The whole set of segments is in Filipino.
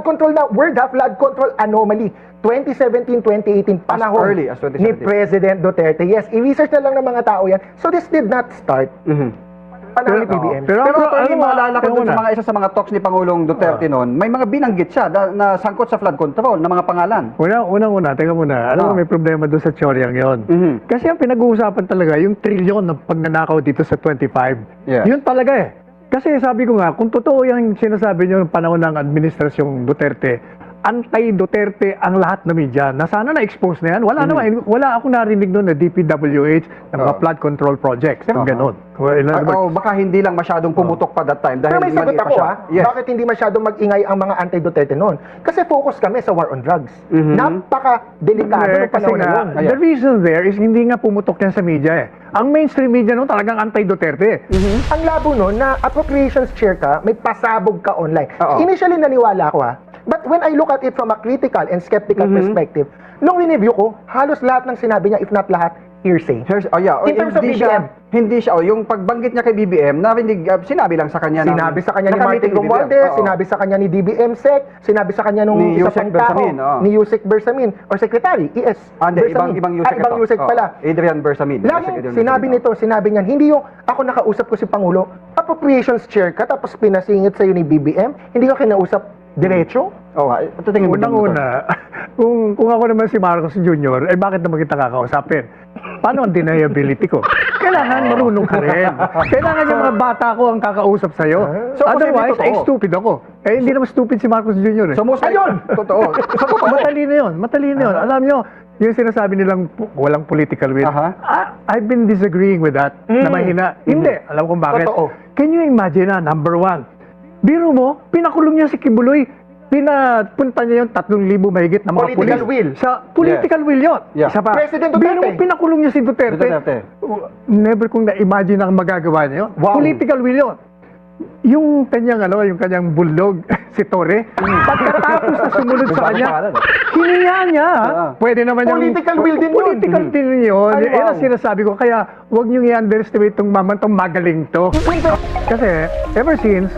control na word ha, flood control anomaly. 2017-2018, panahon early as 2017. ni President Duterte. Yes, i-research na lang ng mga tao yan. So this did not start panahon ni PBM. Pero attorney, ano, maalala ko dun sa muna. mga isa sa mga talks ni Pangulong Duterte noon, may mga binanggit siya na sangkot sa flood control na mga pangalan. Unang-una, teka muna. Alam mo, may problema doon sa Choryang yon. Kasi ang pinag-uusapan talaga, yung trilyon ng pagnanakaw dito sa 25. Yes. Yun talaga eh. Kasi sabi ko nga, kung totoo yung sinasabi nyo ng panahon ng administrasyong Duterte, anti-Duterte ang lahat na media. Na sana na-expose na yan. Wala naman. Wala akong narinig noon na DPWH ng mga flood control projects. Ganon. Baka hindi lang masyadong pumutok pa that time. Pero Dahil may sagot mali pa ako siya. Yes. bakit hindi masyadong mag-ingay ang mga anti-Duterte noon? Kasi focus kami sa war on drugs. Napaka-delikado ng Kasi panahon na nga, yun. the reason there is hindi nga pumutok yan sa media eh. Ang mainstream media noon talagang anti-Duterte. Ang labo nun na appropriations chair ka, may pasabog ka online. Oo. Initially naniwala ako but when I look at it from a critical and skeptical perspective, nung in-review ko, halos lahat ng sinabi niya, if not lahat, hearsay. In terms of BBM. Hindi siya, yung pagbanggit niya kay BBM, narinig, sinabi lang sa kanya. Sinabi sa kanya ni nakamiting Martin Romualdez, sinabi sa kanya ni DBM Sec, sinabi sa kanya nung Ni isa Yusek pang tao, Bersamin, ni Yusek Bersamin, or Secretary, ES Hindi, Bersamin. ibang Yusek ibang ito. Yusek pala. Adrian Bersamin. Laging sinabi nito, sinabi niyan, hindi yung ako nakausap ko si Pangulo, appropriations chair ka, tapos pinasingit sa'yo ni BBM, hindi ka kinausap diretso? Tingin mo Unang-una, kung ako naman si Marcos Jr., eh bakit naman kita kakausapin? Paano ang deniability ko? Kailangan marunong ka rin. Kailangan yung mga bata ko ang kakausap sa'yo. So, Otherwise, posible, totoo. stupid ako. Eh, hindi naman stupid si Marcos Jr. eh. So, most Ayun! Totoo. So, totoo. Matalino yun. Matalino yun. Alam nyo, yung sinasabi nilang walang political will, I've been disagreeing with that, na mahina. Hindi. Alam kong bakit. Totoo. Can you imagine na, number one, biro mo, pinakulong niya si Kibuloy, pinapunta niya yung 3,000 mahigit na mga Political pulis. will. Sa political will yun. Yeah. Isa pa. President Biro Duterte. mo, pinakulong niya si Duterte. Never kong na-imagine ang magagawa niya yun. Wow. Political will yun. Yung kanyang bulldog, si Torre, pagkatapos na sumunod sa kanya, hiniya niya. Pwede naman Political will din yun. Political din yun. Ay, Yan wow. ang sinasabi ko. Kaya, huwag niyong i-underestimate itong mamantong magaling to. Kasi, ever since,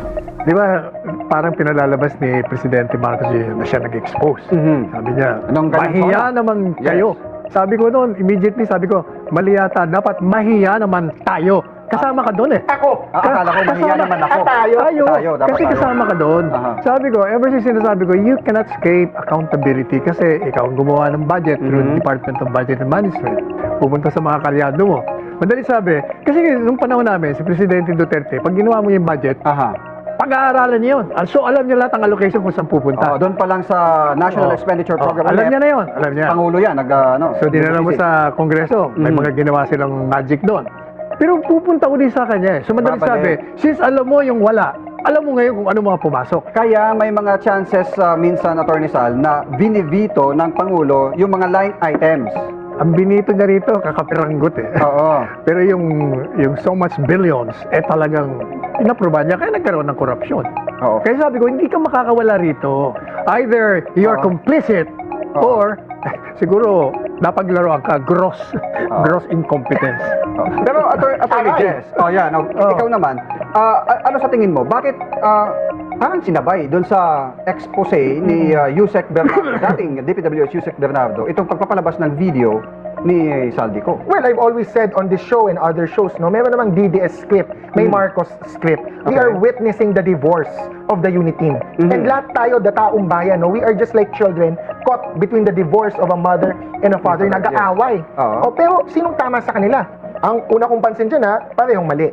di ba, parang pinalalabas ni Presidente Marcos Jr. na siya nag-expose. Sabi niya, Anong kanyang mahiya sona? naman Yes. kayo. Sabi ko noon, immediately sabi ko, mali yata, dapat mahiya naman tayo. Kasama ka doon eh. Ako. Akala ko mahiya naman ako. Tayo. Tayo, dapat kasi tayo. kasama ka doon. Sabi ko, ever since sinasabi ko, you cannot escape accountability kasi ikaw ang gumawa ng budget through the Department of Budget and Management. Pupunta sa mga kalyado mo. Madali sabi, kasi nung panahon namin, si Presidente Duterte, pag ginawa mo yung budget, pag-aaralan niya yun. So, alam niya lahat ang allocation kung saan pupunta. Doon pa lang sa National Expenditure Program. Alam niya na yun. Alam niya. Pangulo yan. So, dinala mo sa Kongreso. May mga ginawa silang magic doon. Pero pupunta ko din sa kanya eh. So, madali sabi, since alam mo yung wala, alam mo ngayon kung ano mga pumasok. Kaya may mga chances minsan, Attorney Sal, na binivito ng Pangulo yung mga line items. Ang binito niya rito, kakapiranggot eh. Oo. Pero yung so much billions, eh talagang inaproba niya, kaya nagkaroon ng korupsyon. Oo. Kaya sabi ko, hindi ka makakawala rito. Either you're complicit, or siguro napaglaruan ka, gross incompetence. Pero Attorney Jess, ikaw naman, ano sa tingin mo? Bakit parang sinabay doon sa expose ni Yusek Bernardo, dating DPWH Yusek Bernardo, itong pagpapalabas ng video ni Saldico? Well, I've always said on this show and other shows, meron namang DDS script, may Marcos script. We are witnessing the divorce of the unit team. And lahat tayo, the taong bayan, we are just like children caught between the divorce of a mother and a father, nag-aaway. Pero sinong tama sa kanila? Ang una kong pansin dyan, parehong mali.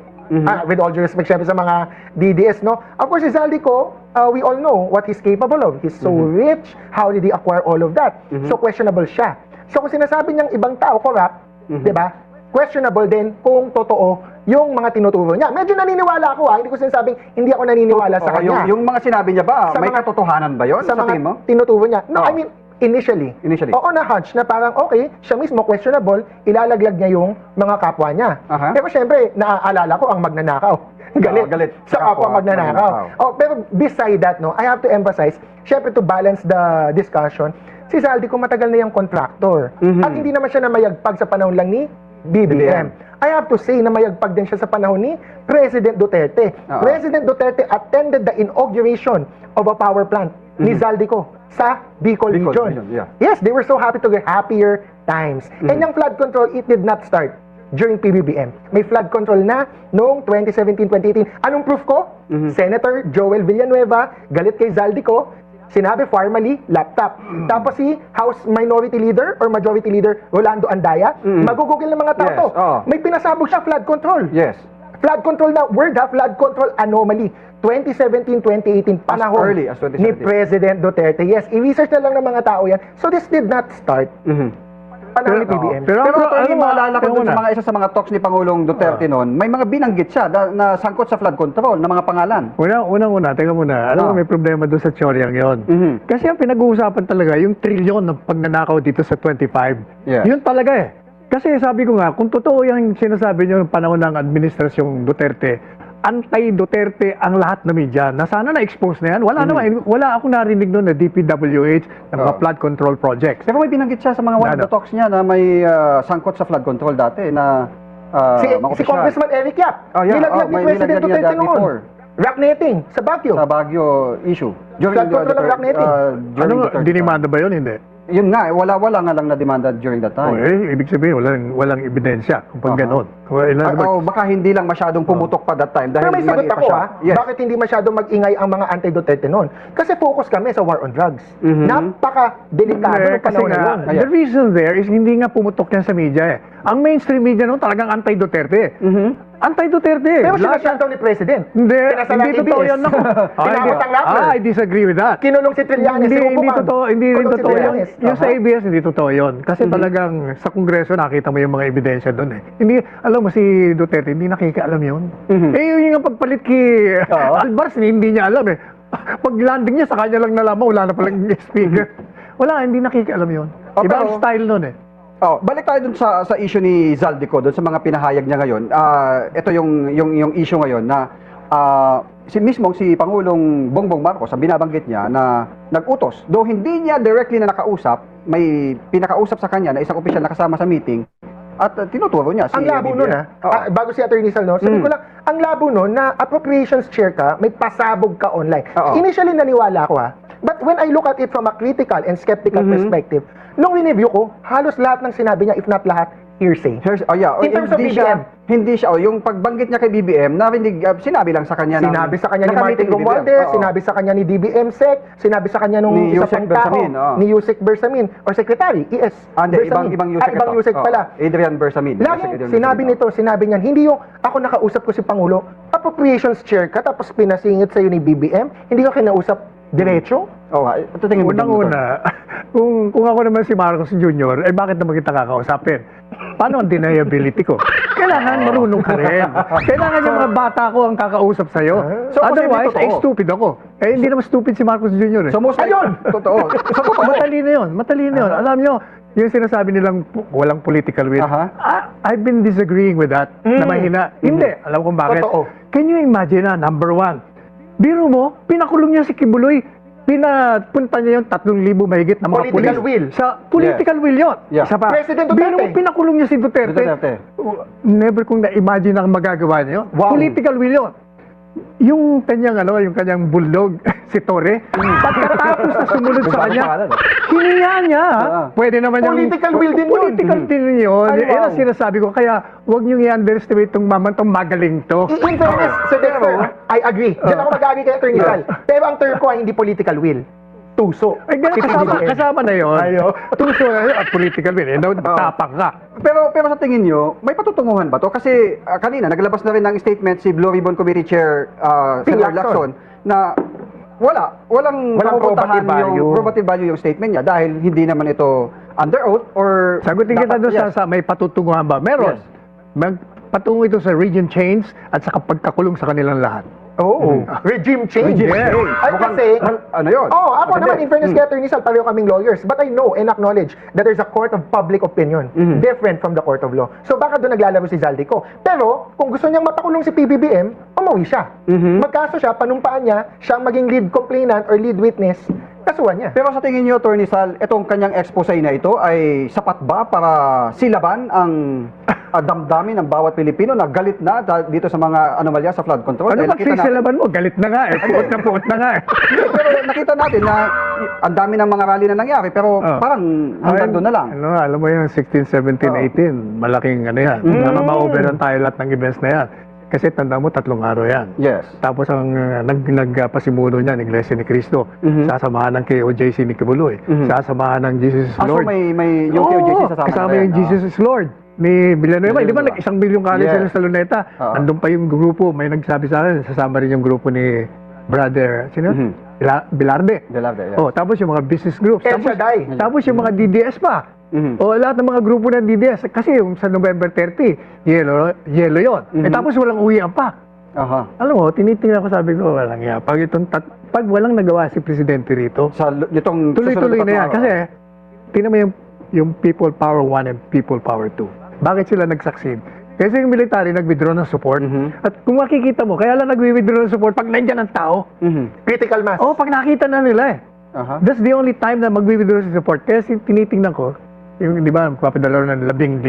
With all due respect, syempre sa mga DDS, Of course, si Saldico, we all know what he's capable of. He's so rich. How did he acquire all of that? So, questionable siya. So, kung sinasabi niyang ibang tao corrupt, di ba? Questionable din kung totoo yung mga tinuturo niya. Medyo naniniwala ako, hindi ko sinasabing hindi ako naniniwala sa kanya. Yung mga sinabi niya ba, Sa may mga- katotohanan ba yun? Sa Sa mga tingin mo? tinuturo niya. No, I mean, initially. Oo, na-hunch na parang, okay, siya mismo questionable, ilalaglag niya yung mga kapwa niya. Pero syempre, naaalala ko ang magnanakaw. Galit. Sa kapwa magnanakaw. Pero beside that, I have to emphasize, syempre to balance the discussion, si Saldico matagal na yung contractor. At hindi naman siya namayagpag sa panahon lang ni BBM. I have to say na mayagpag din siya sa panahon ni President Duterte. President Duterte attended the inauguration of a power plant ni Zaldico sa Bicol Region. Yeah. Yes, they were so happy to get happier times. And yung flood control, it did not start during PBBM. May flood control na noong 2017-2018. Anong proof ko? Senator Joel Villanueva, galit kay Zaldico, sinabi formally, laptop. Tapos si House Minority Leader or Majority Leader Rolando Andaya, magugugil ng mga tao Yes, to. oo. May pinasabog siya flood control. Yes. Flood control na word ha, flood control anomaly. 2017-2018, panahon early as 2017. ni President Duterte. Yes, i-research na lang ng mga tao yan. So this did not start panahon ni PBM. Pero Pero attorney, ano, maalala ko ano dun sa muna? mga isa sa mga talks ni Pangulong Duterte noon, may mga binanggit siya na sangkot sa flood control na mga pangalan. Unang-una, teka muna. Alam mo, may problema doon sa Choryang yon. Kasi ang pinag-uusapan talaga, yung trilyon ng pagnanakaw dito sa 25. Yes. Yun talaga eh. Kasi sabi ko nga, kung totoo yung sinasabi nyo ng panahon ng administrasyong Duterte, anti-Duterte ang lahat na media, na sana na-expose na yan. Wala naman. Wala akong narinig noon na DPWH ng mga flood control projects. Pero may binanggit siya sa mga one of the talks niya na may sangkot sa flood control dati na Si mga opisyal. Congressman Eric Yap, Oh, yeah. nilaglag ni May President nilaglag niya Duterte that noon. before. Rock netting sa Baguio. Sa Baguio issue. Flood control ang rock netting. Ano, dinimanda ba yun? Hindi. Yun nga, wala nga lang na demanda during that time. Ibig sabihin, walang ebidensya kung pag ganon. Baka hindi lang masyadong pumutok pa that time dahil Pero may sagot mali pa ako siya. Yes. bakit hindi masyadong mag-ingay ang mga anti-Duterte noon? Kasi focus kami sa war on drugs. Napaka-delikado ng Kasi panahon na yun. nga, the reason there is hindi nga pumutok yan sa media eh. Ang mainstream media noon talagang anti-Duterte. Anti-Duterte. Pero Lahat sinasyan daw ni President. Hindi, Pinasala hindi ng totoo ABS. yan ako. Tinawag ang rapper. I disagree with that. Kinulong si Trillanes. Hindi sinubukan. totoo, hindi rin Kulong si totoo yun. Trillanes. Yung sa ABS, hindi totoo yun. Kasi talagang sa Kongreso, nakita mo yung mga ebidensya doon eh. Hindi, alam mo si Duterte, hindi nakikaalam yun. Eh, yun yung pagpalit kay Alvarez, hindi niya alam eh. Pag landing niya, sa kanya lang nalaman, wala na palang speaker. Wala, hindi nakikaalam yun. Iba ang style nun eh. Balik tayo dun sa issue ni Zaldico, dun sa mga pinahayag niya ngayon. Ito yung issue ngayon na si Pangulong Bongbong Marcos, ang binabanggit niya na nag-utos, though hindi niya directly na nakausap, may pinakausap sa kanya na isang opisyal na kasama sa meeting at tinuturo niya si Ang labo BBM. nun bago si Attorney Sal, no? Sabi ko lang, ang labo nun na appropriations chair ka, may pasabog ka online. Initially naniwala ako but when I look at it from a critical and skeptical perspective, nung in-review ko, halos lahat ng sinabi niya, if not lahat, hearsay. In terms of BBM. Hindi siya, yung pagbanggit niya kay BBM, narinig, sinabi lang sa kanya. Sinabi sa kanya ni nakamiting Martin BBM. Romualdez, sinabi sa kanya ni DBM Sec, sinabi sa kanya nung Ni isa Yusek pang tao, Bersamin, ni Yusek Bersamin, or Secretary, ES Hindi, Bersamin. ibang Yusek ibang ito. Yusek pala. Adrian Bersamin. Laging sinabi nito, sinabi niyan, hindi yung ako nakausap ko si Pangulo, appropriations chair ka, tapos pinasingit sa'yo ni BBM, hindi ka kinausap diretso? Ito tingin mo dyan, Unang-una, kung ako naman si Marcos Jr., bakit naman kita kakausapin? Paano ang deniability ko? Kailangan marunong ka rin. Kailangan yung mga bata ko ang kakausap sa'yo. So, Otherwise, posible totoo. stupid ako. Hindi naman stupid si Marcos Jr. So, most Ayun! Totoo. So, totoo. Matalino yun. Alam nyo, yung sinasabi nilang walang political will, I've been disagreeing with that, na mahina. Hindi. Alam kung bakit. Totoo. Can you imagine number one, biro mo, pinakulong niya si Kibuloy, pinapunta niya yung 3,000 mahigit na mga Political pulis. will. Sa political will yun. Yeah. Isa pa. President Duterte. Biro mo, pinakulong niya si Duterte. Never kong na-imagine ang magagawa niya yun. Wow. Political will yun. Yung kanyang bulldog, si Torre, pagkatapos na sumunod sa kanya, hiniya niya. Pwede naman yung... Political will din yun. Political din yun. Ay, wow. Yan ang sinasabi ko. Kaya, huwag niyong i-underestimate itong mamantong magaling to. In fairness, Sir Dexter, I agree. Diyan ako mag-agree kay Attorney Sal. Pero ang term ko ay hindi political will. Tuso. Ay, ganun, kasama na yun. Ayo. Tuso na at political will. Tapang ka. Pero sa tingin nyo, may patutunguhan ba to? Kasi kanina, naglabas na rin ng statement si Blue Ribbon Committee Chair Senator Lacson na walang probative value. probative value yung statement niya dahil hindi naman ito under oath or Sagutin kita doon yes. sa may patutunguhan ba? Meron. Patungo ito sa region change at sa pagkakulong sa kanilang lahat. Regime change. Yes. Ay, kasi, ano yun? ako naman, in fairness kay Attorney Sal, pareho kaming lawyers. But I know and acknowledge that there's a court of public opinion different from the court of law. So baka doon naglalaro si Zaldico. Pero, kung gusto niyang mapakulong si PBBM, umuwi siya. Magkaso siya, panumpaan niya, siyang maging lead complainant or lead witness kasuhan niya. Pero sa tingin niyo, Attorney Sal, itong kanyang expose na ito ay sapat ba para silaban ang damdamin ng bawat Pilipino na galit na dito sa mga anomalya sa flood control? Ano Dahil ba sisilaban mo? Galit na nga eh. Puot na nga eh. pero nakita natin na ang dami ng mga rally na nangyari, pero parang hanggang doon na lang. Ano, alam mo yung 16, 17, 18, malaking ano yan. Ma-overrun tayo lahat ng events na yan. Kasi tanda mo, 3 araw yan. Yes. Tapos ang nagpasimuno niya, ng Iglesia ni Cristo, sasamahan ng KOJC ni Kibuloy, sasamahan ng Jesus is So Lord. may yung KOJC sasama kasama na rin. yung Jesus is Lord ni Villanueva. Di ba Villanueva. nag-1 bilyong kalit Yes. sila sa Luneta? Nandun pa yung grupo, may nagsabi sa akin, sasama rin yung grupo ni Brother, sino? Bilarde. Velarde, yes. Oh, tapos yung mga business groups. El Shaddai. Tapos yung mga DDS pa. O lahat ng mga grupo ng DDS. Kasi yung sa November 30, yellow yun. Tapos walang uwian pa. Aha. Alam mo, tinitingnan ko, sabi ko, walang iya. Pag walang nagawa si Presidente rito, Sa itong tuloy-tuloy susunod na yan. araw. Kasi, tingnan mo yung People Power 1 and People Power 2. Bakit sila nag-succeed? Kasi yung military nag-withdraw ng support. At kung makikita mo, kaya lang nag-withdraw ng support pag nandyan ang tao. Critical mass. Oh, pag nakita na nila eh. Aha. That's the only time na mag-withdraw ng support. Kaya tinitingnan ko, yung, di ba, magpapadala ng 15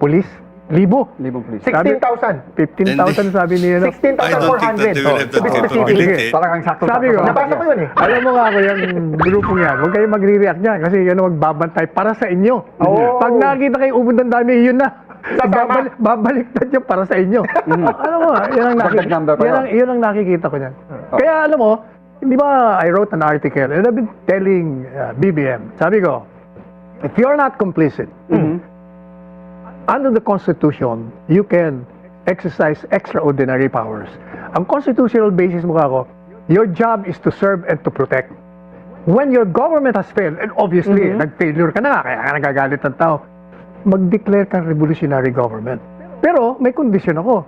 pulis, 1,000. Libong police. 16,000. 15,000 sabi niya. 16,400. I don't think that they will have To be that specific. capability. Talagang sakto. Sabi ko, Nabasa ko yun eh. Alam mo nga ako yung grupong yan, huwag kayong magre-react niyan kasi yan ang magbabantay para sa inyo. Oh. Pag nakita kayo ubod ng dami, yun na. Sasama. Babaliktad yun para sa inyo. Alam mo, yan ang, Dagdag number pa yun ang nakikita ko niyan. Kaya alam mo, hindi ba I wrote an article and I've been telling BBM, sabi ko, if you're not complicit, under the Constitution, you can exercise extraordinary powers. Ang constitutional basis mo kako, your job is to serve and to protect. When your government has failed, and obviously, nag-failure ka na nga, kaya ka nagagalit ng tao, mag-declare kang revolutionary government. Pero, may condition ako.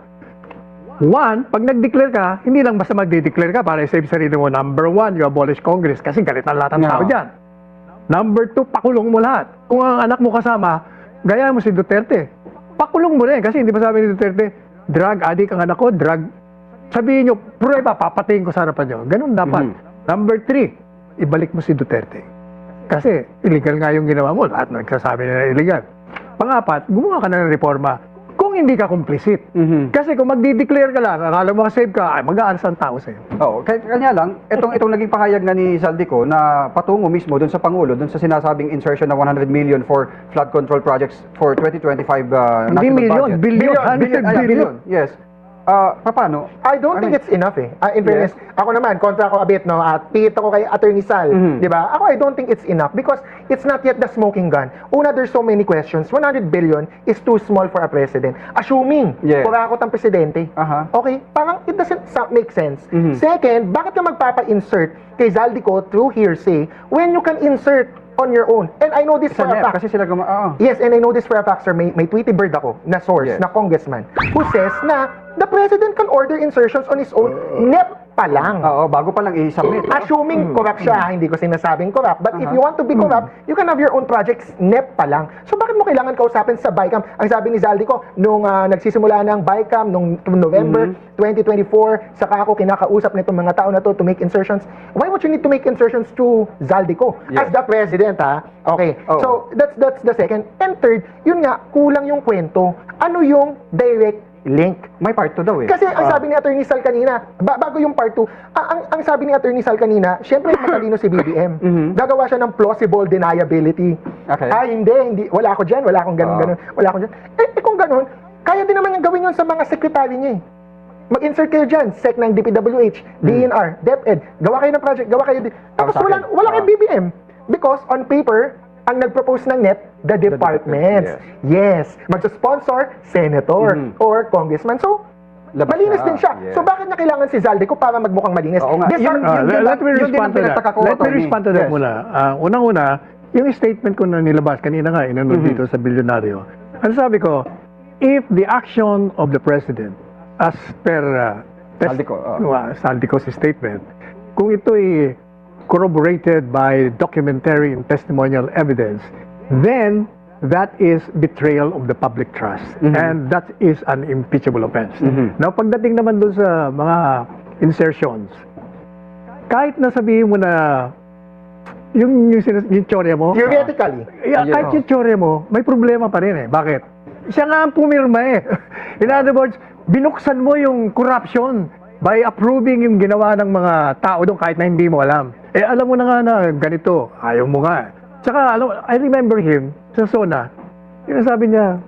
One, pag nag-declare ka, hindi lang basta mag-declare ka para i-save sarili mo. Number one, you abolish Congress kasi galit na lahat ng tao dyan. Number two, pakulong mo lahat. Kung ang anak mo kasama, gaya mo si Duterte. Pakulong mo rin kasi hindi ba sabi ni Duterte, drug addict ang anak ko, drug. Sabihin nyo, prueba, papatayin ko sa harapan nyo. Ganun dapat. Number three, ibalik mo si Duterte. Kasi illegal nga yung ginawa mo. Lahat nagsasabi na illegal. Pangapat, gumawa ka na ng reforma kung hindi ka complicit. Kasi kung magdi-declare ka lang, akala mo save ka, ay mag-aaras ang tao sa'yo. Oo, kanya lang, itong naging pahayag na ni Saldico na patungo mismo doon sa Pangulo, doon sa sinasabing insertion ng 100 million for flood control projects for 2025 Hindi national million, budget. billion. Billion, yes. Paano? I don't think it's enough eh. In fairness, ako naman, kontra ko a bit, no? At pihit ako kay Attorney Sal, di ba? Ako, I don't think it's enough because it's not yet the smoking gun. Una, there's so many questions. 100 billion is too small for a president. Assuming, kurakot ang presidente. Okay, parang it doesn't make sense. Second, bakit ka magpapa-insert kay Zaldico through hearsay when you can insert on your own? And I know this for a fact. Kasi sila Yes, and I know this for a fact, sir. May Tweety Bird ako na source, na congressman, who says na the president can order insertions on his own, NEP pa lang. Oo, bago pa lang i-submit. Assuming corrupt siya, hindi ko sinasabing corrupt, but if you want to be corrupt, you can have your own projects, NEP pa lang. So bakit mo kailangan kausapin sa BICAM? Ang sabi ni Zaldico, nung nagsisimula ng BICAM, nung November 2024, saka ako kinakausap nitong mga tao na to make insertions. Why would you need to make insertions to Zaldico? As the president, ha? Okay, so that's the second. And third, yun nga, kulang yung kwento. Ano yung direct link? May part 2 daw eh. Kasi ang sabi ni Attorney Sal kanina, bago yung part 2, ang sabi ni Attorney Sal kanina, syempre matalino si BBM. Gagawa siya ng plausible deniability. Okay. Hindi, wala ako dyan, wala akong ganun, wala akong dyan. Kung ganun, kaya din naman yung gawin yun sa mga secretary niya eh. Mag-insert kayo dyan, SEC ng DPWH, DNR, DepEd, gawa kayo ng project, gawa kayo tapos wala kayong BBM. Because on paper, ang nag-propose ng NEP, the departments. Yes. Magsa-sponsor, senator or congressman. So, malinis din siya. So, bakit na kailangan si Zaldico para magmukhang malinis? Let me respond to that muna. Unang-una, yung statement ko na nilabas, kanina nga, inanod dito sa bilyonaryo. Ano sabi ko, if the action of the president, as per Zaldico's statement, kung ito'y corroborated by documentary and testimonial evidence, then that is betrayal of the public trust. And that is an impeachable offense. Now, pagdating naman dun sa mga insertions, kahit na sabihin mo na yung tsorya mo, Theoretically. kahit yung tsorya mo, may problema pa rin eh. Bakit? Siya nga ang pumirma eh. In other words, binuksan mo yung corruption by approving yung ginawa ng mga tao doon kahit na hindi mo alam. Eh, alam mo na nga na ganito, ayaw mo nga. Tsaka, I remember him sa SONA, sinasabi niya,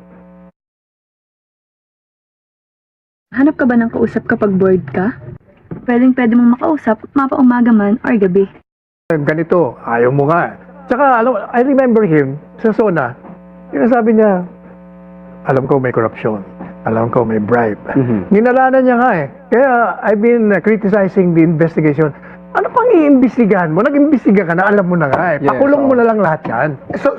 Hanap ka ba ng kausap kapag bored ka? Pwede mong makausap mapaumaga man or gabi. ganito, ayaw mo nga. Tsaka, I remember him sa SONA, sinasabi niya, alam ko may corruption, alam ko may bribe. Ginalanan niya nga eh. Kaya, I've been criticizing the investigation. Ano pang iimbestigahan mo? Nag-imbestiga ka na, alam mo na nga eh. Yes, Pakulong mo na lang lahat yan.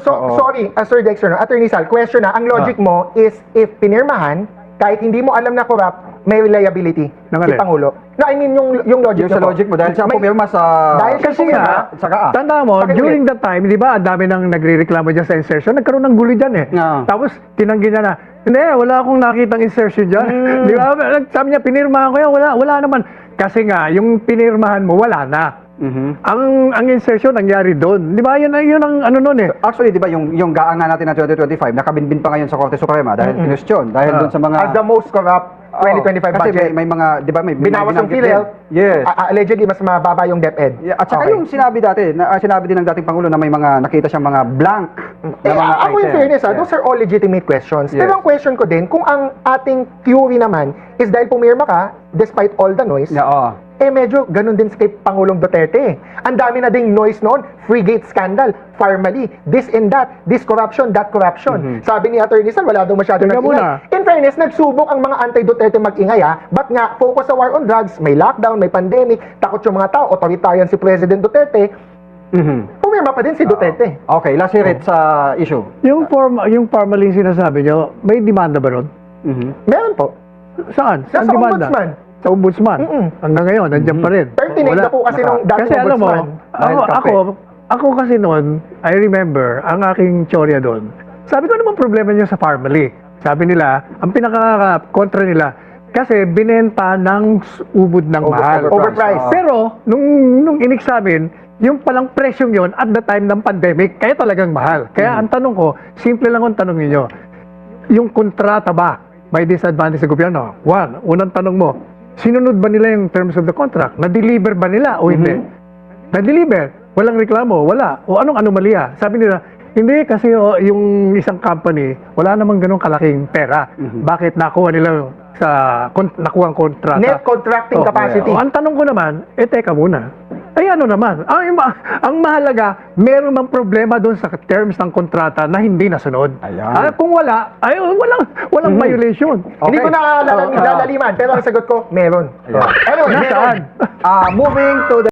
Sorry, Sir Dexter, no? Attorney Sal, question na, ang logic mo is if pinirmahan, kahit hindi mo alam na corrupt, may liability Ng si alin? Pangulo. No, I mean yung logic Yung sa mo. logic mo, dahil siya ang May- pumirma sa... Dahil siya Kasi pumirma, nga, saka A. tanda mo, Bakit during that time, di ba, ang dami nang nagre-reklamo dyan sa insertion, nagkaroon ng gulo dyan eh. Yeah. Tapos, tinanggi niya na, hindi, wala akong nakitang insertion dyan. Di ba, sabi niya, pinirmahan ko yan, wala naman. Kasi nga, yung pinirmahan mo, wala na. Ang insertion nangyari doon. Di ba, yun ang ano nun eh. Actually, di ba, yung gaang nga natin ng 2025, nakabinbin pa ngayon sa Korte Suprema dahil kinwestiyon, dahil doon sa mga... as the most corrupt 2025 kasi budget. may mga, di ba, may Binawas yung binanggit PhilHealth. din. Yes. Allegedly, mas mababa yung DepEd. Yeah, at saka Okay. yung sinabi dati, sinabi din ng dating Pangulo na may mga nakita siyang mga blank na mga Ako in items. fairness, Yes. those are all legitimate questions. Yes. Pero ang question ko din, kung ang ating theory naman is dahil pumirma ka, despite all the noise, Yeah, oo. medyo ganun din kay Pangulong Duterte. Ang dami na ding noise noon, Freegate scandal, Farmally, this and that, this corruption, that corruption. Sabi ni Attorney Sal, wala daw masyado Teka nag-ingay. muna. In fairness, nagsubok ang mga anti-Duterte mag-ingay but nga, focus sa war on drugs, may lockdown, may pandemic, takot yung mga tao, authoritarian si President Duterte, pumirma pa din si Duterte. Okay, last hear it sa issue. Yung formalin sinasabi niyo, may demanda ba ron? Meron po. Saan? Nasa Ang demanda? ombudsman. Sa ombudsman? Hanggang ngayon, nandiyan pa rin. Pero tinignan Wala. po kasi nung dating Kasi alam mo, ombudsman. ako kasi noon, I remember, ang aking teorya doon, sabi ko, ano bang problema niyo sa Farmally? Sabi nila, ang pinaka-kontra nila, kasi binenta ng ubod ng mahal. Overpriced. Pero, nung in-examine, yung palang presyong yon at the time ng pandemic, kaya talagang mahal. Kaya ang tanong ko, simple lang ang tanong ninyo, yung kontrata ba may disadvantage sa gobyerno? Unang tanong mo, sinunod ba nila yung terms of the contract? Na-deliver ba nila o hindi? Na-deliver? Walang reklamo? Wala. O anong anomalya? Sabi nila, hindi kasi yung isang company, wala namang ganong kalaking pera. Bakit nakuha nila nakuha ang kontrata? Net contracting capacity. Ang tanong ko naman, teka muna. Ay ano naman, ang mahalaga, meron mang problema doon sa terms ng kontrata na hindi nasunod. Ayan. Kung wala, walang violation. Hindi ko na lalaliman, pero ang sagot ko, meron. Ayan. Anyway, meron. Nasaan? Moving to the